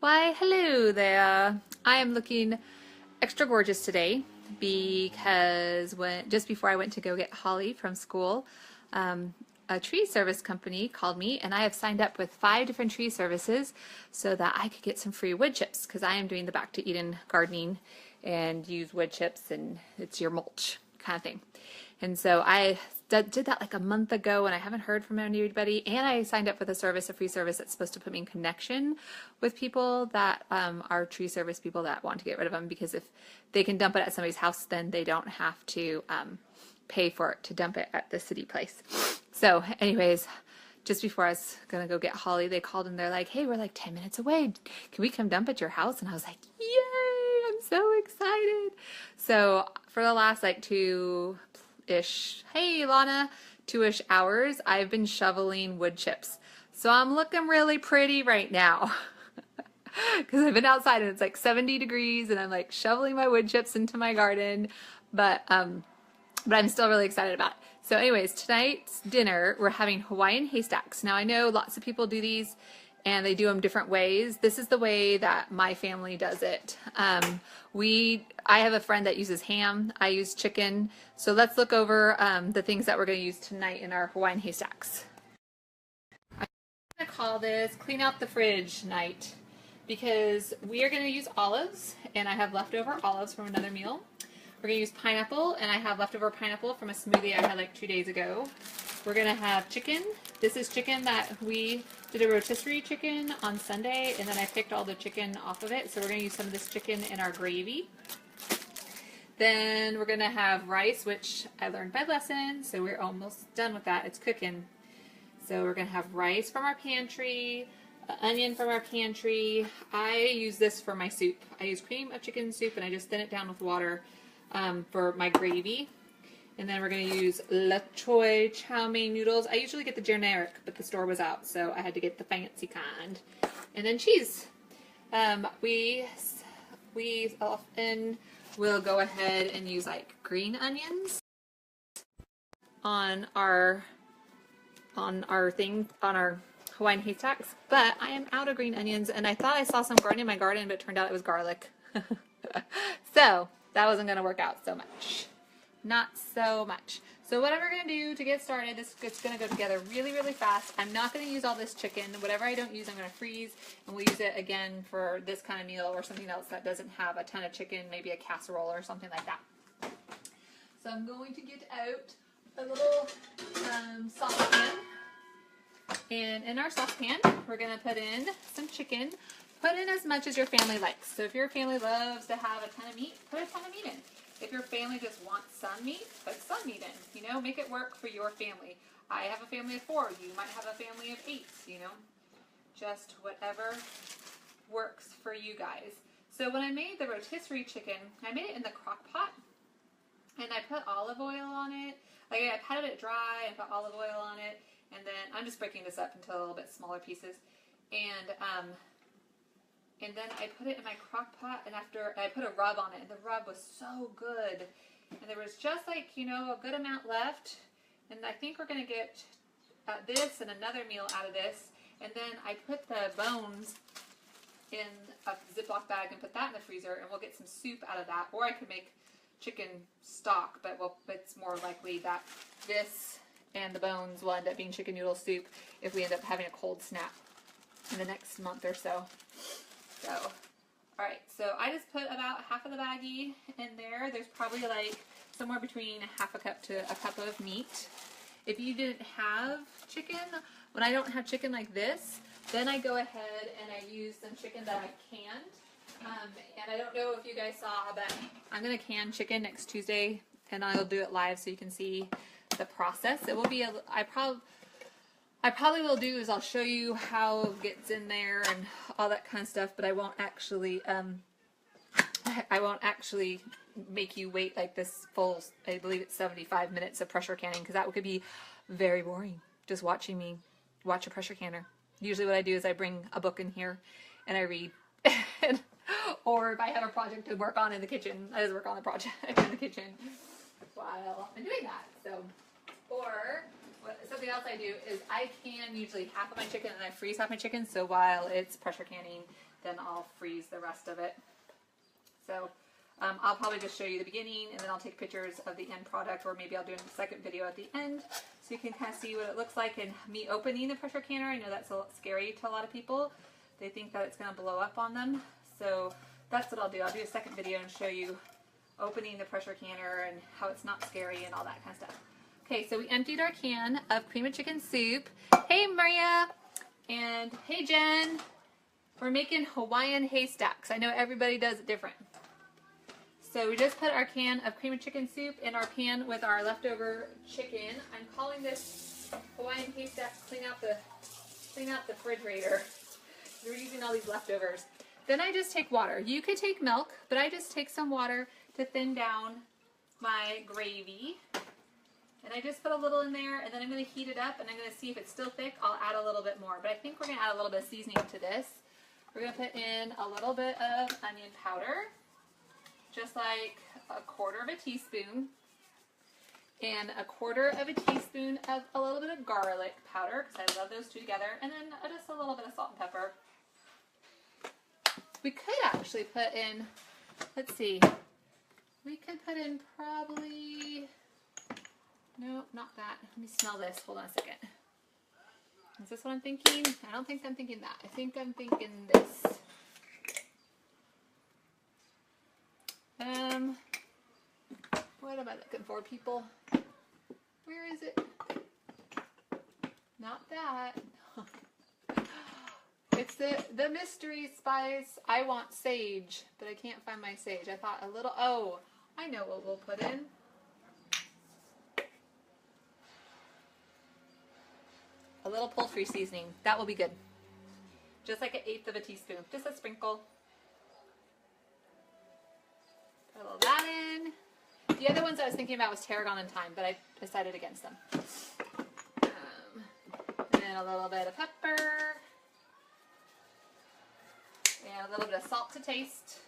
Why, hello there. I am looking extra gorgeous today because just before I went to go get Holly from school, a tree service company called me and I have signed up with 5 different tree services so that I could get some free wood chips because I am doing the Back to Eden gardening and use wood chips and it's your mulch kind of thing. And so I did that like a month ago and I haven't heard from anybody. And I signed up with a free service that's supposed to put me in connection with people that are tree service people that want to get rid of them, because if they can dump it at somebody's house, then they don't have to pay for it to dump it at the city place. So anyways, just before I was going to go get Holly, they called and they're like, hey, we're like 10 minutes away. Can we come dump at your house? And I was like, yay, I'm so excited. So for the last like 2-ish, hey Lana, 2-ish hours, I've been shoveling wood chips. So I'm looking really pretty right now. Because I've been outside and it's like 70 degrees and I'm like shoveling my wood chips into my garden. But I'm still really excited about it. So anyways, tonight's dinner, we're having Hawaiian Haystacks. Now I know lots of people do these and they do them different ways. This is the way that my family does it. I have a friend that uses ham. I use chicken. So let's look over the things that we're going to use tonight in our Hawaiian Haystacks. I'm going to call this Clean Out the Fridge Night because we are going to use olives and I have leftover olives from another meal. We're going to use pineapple, and I have leftover pineapple from a smoothie I had like 2 days ago. We're going to have chicken. This is chicken that we did a rotisserie chicken on Sunday, and then I picked all the chicken off of it. So we're going to use some of this chicken in our gravy. Then we're going to have rice, which I learned by lesson, so we're almost done with that. It's cooking. So we're going to have rice from our pantry, onion from our pantry. I use this for my soup. I use cream of chicken soup, and I just thin it down with water. For my gravy. And then we're going to use la choy chow mein noodles. I usually get the generic, but the store was out, so I had to get the fancy kind. And then cheese. We often will go ahead and use like green onions on our Hawaiian Haystacks, but I am out of green onions, and I thought I saw some growing in my garden, but it turned out it was garlic. So that wasn't going to work out so much. Not so much. So what we're going to do to get started, this is going to go together really, really fast. I'm not going to use all this chicken. Whatever I don't use, I'm going to freeze, and we'll use it again for this kind of meal or something else that doesn't have a ton of chicken, maybe a casserole or something like that. So I'm going to get out a little saucepan. And in our saucepan, we're going to put in some chicken. Put in as much as your family likes. So if your family loves to have a ton of meat, put a ton of meat in. If your family just wants some meat, put some meat in. You know, make it work for your family. I have a family of 4. You might have a family of 8, you know. Just whatever works for you guys. So when I made the rotisserie chicken, I made it in the crock pot. And I put olive oil on it. Like I patted it dry and put olive oil on it. And then I'm just breaking this up into a little bit smaller pieces. And then I put it in my crock pot, and after I put a rub on it, and the rub was so good. And there was just like, you know, a good amount left. And I think we're going to get this and another meal out of this. And then I put the bones in a Ziploc bag and put that in the freezer, and we'll get some soup out of that. Or I could make chicken stock, but it's more likely that this and the bones will end up being chicken noodle soup if we end up having a cold snap in the next month or so. So, alright, so I just put about half of the baggie in there. There's probably like somewhere between half a cup to a cup of meat. If you didn't have chicken, when I don't have chicken like this, then I go ahead and I use some chicken that I canned. And I don't know if you guys saw, but I'm going to can chicken next Tuesday, and I'll do it live so you can see the process. It will be, I probably will do is I'll show you how it gets in there and all that kind of stuff, but I won't actually make you wait like this full, I believe it's 75 minutes of pressure canning, because that could be very boring, just watching me watch a pressure canner. Usually what I do is I bring a book in here and I read. Or if I have a project to work on in the kitchen, I just work on the project in the kitchen while I'm doing that. So, or But something else I do is I can usually half of my chicken and I freeze half my chicken, so while it's pressure canning, then I'll freeze the rest of it. So I'll probably just show you the beginning and then I'll take pictures of the end product, or maybe I'll do a second video at the end so you can kind of see what it looks like. And me opening the pressure canner, I know that's a lot scary to a lot of people. They think that it's going to blow up on them. So that's what I'll do. I'll do a second video and show you opening the pressure canner and how it's not scary and all that kind of stuff. Okay, so we emptied our can of cream of chicken soup. Hey Maria, and hey Jen. We're making Hawaiian Haystacks. I know everybody does it different. So we just put our can of cream of chicken soup in our pan with our leftover chicken. I'm calling this Hawaiian Haystacks clean out the refrigerator. We're using all these leftovers. Then I just take water. You could take milk, but I just take some water to thin down my gravy. And I just put a little in there, and then I'm going to heat it up, and I'm going to see if it's still thick. I'll add a little bit more, but I think we're going to add a little bit of seasoning to this. We're going to put in a little bit of onion powder, just like a quarter of a teaspoon, and a quarter of a teaspoon of a little bit of garlic powder, because I love those two together, and then just a little bit of salt and pepper. We could actually put in, let's see, we could put in probably, no, not that. Let me smell this. Hold on a second. Is this what I'm thinking? I don't think I'm thinking that. I think I'm thinking this. What am I looking for, people? Where is it? Not that. It's the mystery spice. I want sage, but I can't find my sage. I thought a little, oh, I know what we'll put in. A little poultry seasoning. That will be good. Just like 1/8 of a teaspoon. Just a sprinkle. Put a little of that in. The other ones I was thinking about was tarragon and thyme, but I decided against them. And then a little bit of pepper. And a little bit of salt to taste.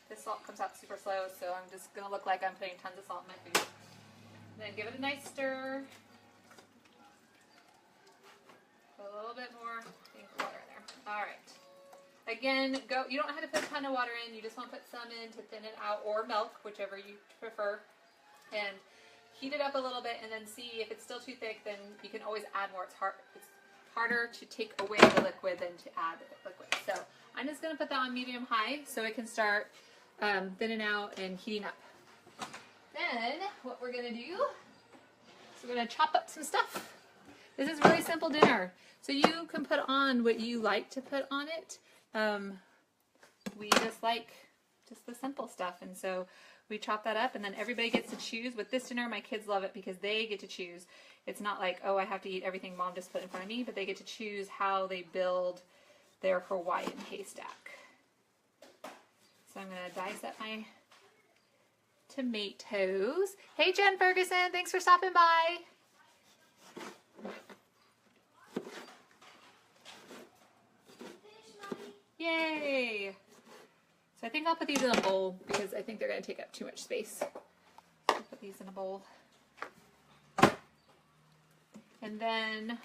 This salt comes out super slow, so I'm just going to look like I'm putting tons of salt in my food. Then give it a nice stir. Put a little bit more water in there. All right. Again, you don't have to put a ton of water in. You just want to put some in to thin it out, or milk, whichever you prefer. And heat it up a little bit and then see if it's still too thick, then you can always add more. It's harder to take away the liquid than to add the liquid. So I'm just going to put that on medium-high so it can start thinning out and heating up. Then what we're going to do is we're going to chop up some stuff. This is really simple dinner. So you can put on what you like to put on it. We just like just the simple stuff, and so we chop that up, and then everybody gets to choose. With this dinner, my kids love it because they get to choose. It's not like, oh, I have to eat everything Mom just put in front of me, but they get to choose how they build their Hawaiian haystack. So I'm going to dice up my tomatoes. Hey, Jen Ferguson, thanks for stopping by. Yay! So I think I'll put these in a bowl because I think they're going to take up too much space. So I'll put these in a bowl. And then,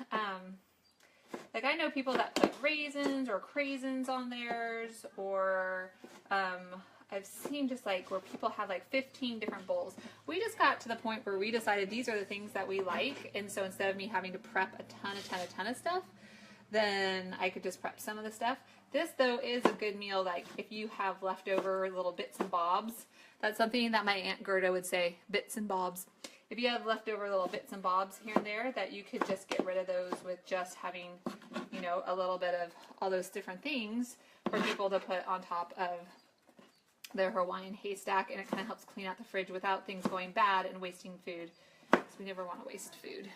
like I know people that put raisins or craisins on theirs, or I've seen just like where people have like 15 different bowls. We just got to the point where we decided these are the things that we like, and so instead of me having to prep a ton of stuff, then I could just prep some of the stuff. This, though, is a good meal, like, if you have leftover little bits and bobs. That's something that my Aunt Gerda would say, bits and bobs. If you have leftover little bits and bobs here and there, that you could just get rid of those with just having, you know, a little bit of all those different things for people to put on top of their Hawaiian haystack, and it kind of helps clean out the fridge without things going bad and wasting food, because we never want to waste food.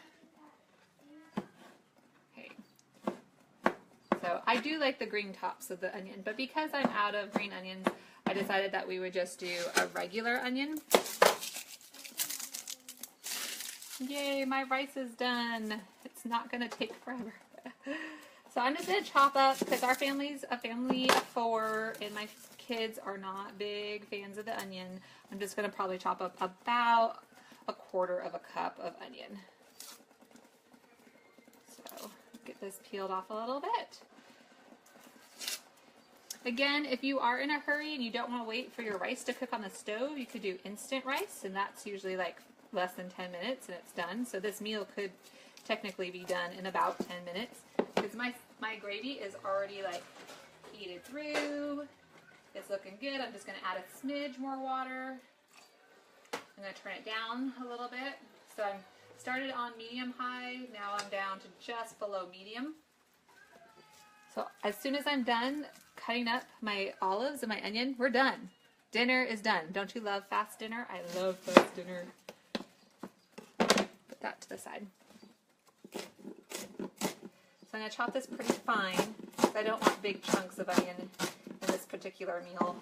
So I do like the green tops of the onion, but because I'm out of green onions, I decided that we would just do a regular onion. Yay, my rice is done. It's not going to take forever. So I'm just going to chop up, because our family's a family of 4, and my kids are not big fans of the onion. I'm just going to probably chop up about 1/4 of a cup of onion. get this peeled off a little bit. Again, if you are in a hurry and you don't want to wait for your rice to cook on the stove, you could do instant rice, and that's usually like less than 10 minutes and it's done. So this meal could technically be done in about 10 minutes because my gravy is already like heated through. It's looking good. I'm just going to add a smidge more water. I'm going to turn it down a little bit. So I started on medium high. Now I'm down to just below medium. So as soon as I'm done cutting up my olives and my onion, we're done. Dinner is done. Don't you love fast dinner? I love fast dinner. Put that to the side. So I'm going to chop this pretty fine because I don't want big chunks of onion in this particular meal.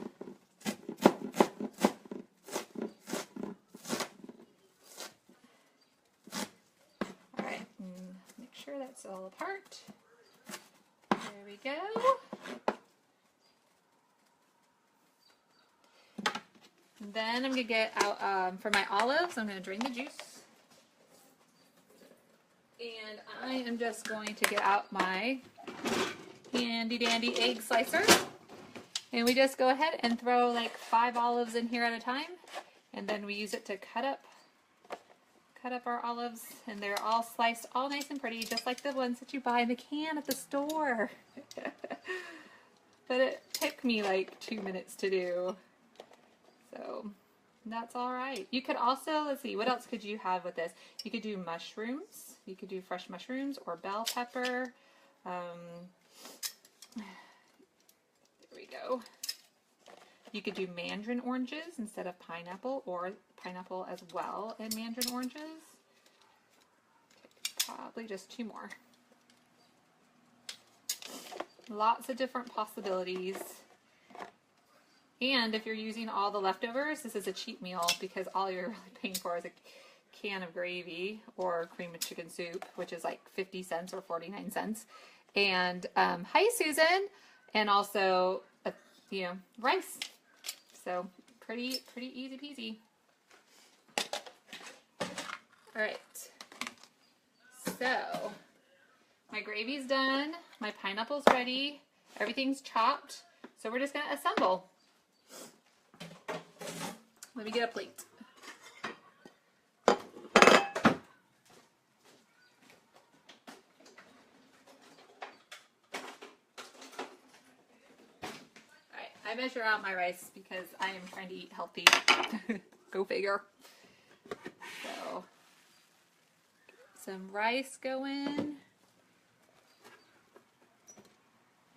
All right, make sure that's all apart. There we go. And then I'm going to get out, for my olives, I'm going to drain the juice. And I am just going to get out my handy dandy egg slicer. And we just go ahead and throw like 5 olives in here at a time. And then we use it to cut up our olives. And they're all sliced all nice and pretty, just like the ones that you buy in the can at the store. But it took me like 2 minutes to do. So that's all right. You could also, let's see, what else could you have with this? You could do mushrooms. You could do fresh mushrooms or bell pepper. There we go. You could do mandarin oranges instead of pineapple, or pineapple as well and mandarin oranges. Probably just 2 more. Lots of different possibilities. And if you're using all the leftovers, this is a cheap meal because all you're really paying for is a can of gravy or cream of chicken soup, which is like 50 cents or 49 cents. And hi, Susan. And also, rice. So pretty easy peasy. All right. So my gravy's done. My pineapple's ready. Everything's chopped. So we're just going to assemble. Let me get a plate. I measure out my rice because I am trying to eat healthy. Go figure. So, some rice going.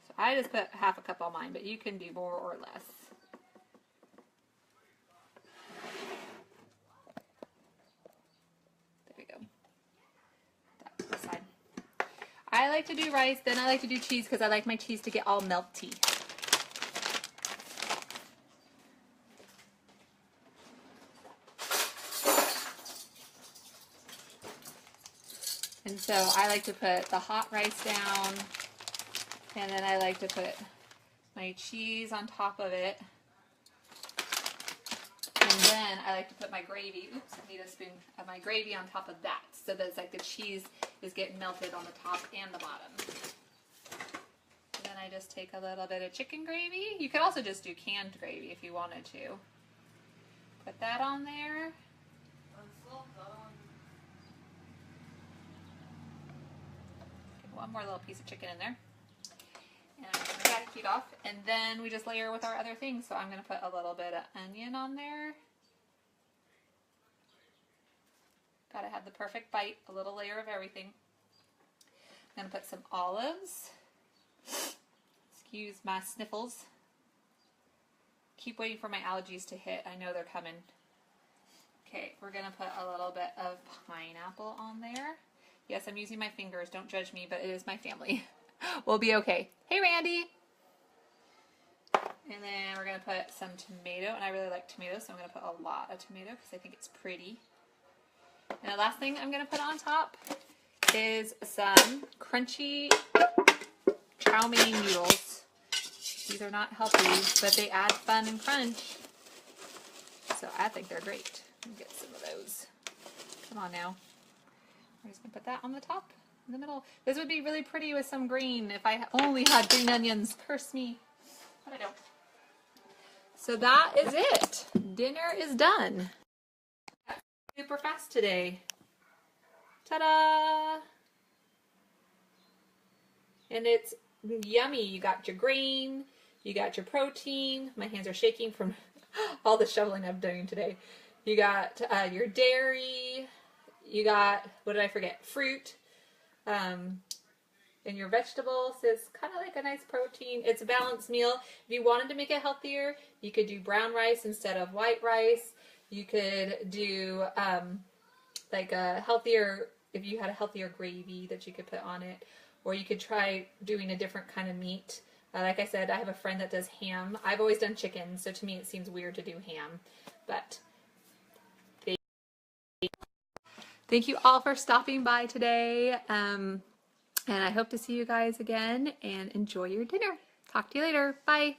So I just put half a cup on mine, but you can do more or less. There we go. That to the side. I like to do rice, then I like to do cheese because I like my cheese to get all melty. And so I like to put the hot rice down, and then I like to put my cheese on top of it. And then I like to put my gravy, oops, I need a spoon of my gravy on top of that, so that it's like the cheese is getting melted on the top and the bottom. And then I just take a little bit of chicken gravy. You could also just do canned gravy if you wanted to. Put that on there. One more little piece of chicken in there. And I'm going to cut it off. And then we just layer with our other things. So I'm going to put a little bit of onion on there. Got to have the perfect bite. A little layer of everything. I'm going to put some olives. Excuse my sniffles. Keep waiting for my allergies to hit. I know they're coming. Okay, we're going to put a little bit of pineapple on there. Yes, I'm using my fingers. Don't judge me, but it is my family. We'll be okay. Hey, Randy. And then we're going to put some tomato. And I really like tomatoes, so I'm going to put a lot of tomato because I think it's pretty. And the last thing I'm going to put on top is some crunchy chow mein noodles. These are not healthy, but they add fun and crunch. So I think they're great. Let me get some of those. Come on now. I'm just going to put that on the top. in the middle. This would be really pretty with some green if I only had green onions. Curse me. But I don't. So that is it. Dinner is done. Super fast today. Ta-da! And it's yummy. You got your green, you got your protein. My hands are shaking from all the shoveling I'm doing today. You got your dairy. You got, what did I forget? Fruit. And your vegetables. It's kind of like a nice protein. It's a balanced meal. If you wanted to make it healthier, you could do brown rice instead of white rice. You could do like a healthier, if you had a healthier gravy that you could put on it. Or you could try doing a different kind of meat. Like I said, I have a friend that does ham. I've always done chicken, so to me it seems weird to do ham. But thank you all for stopping by today. And I hope to see you guys again and enjoy your dinner. Talk to you later. Bye.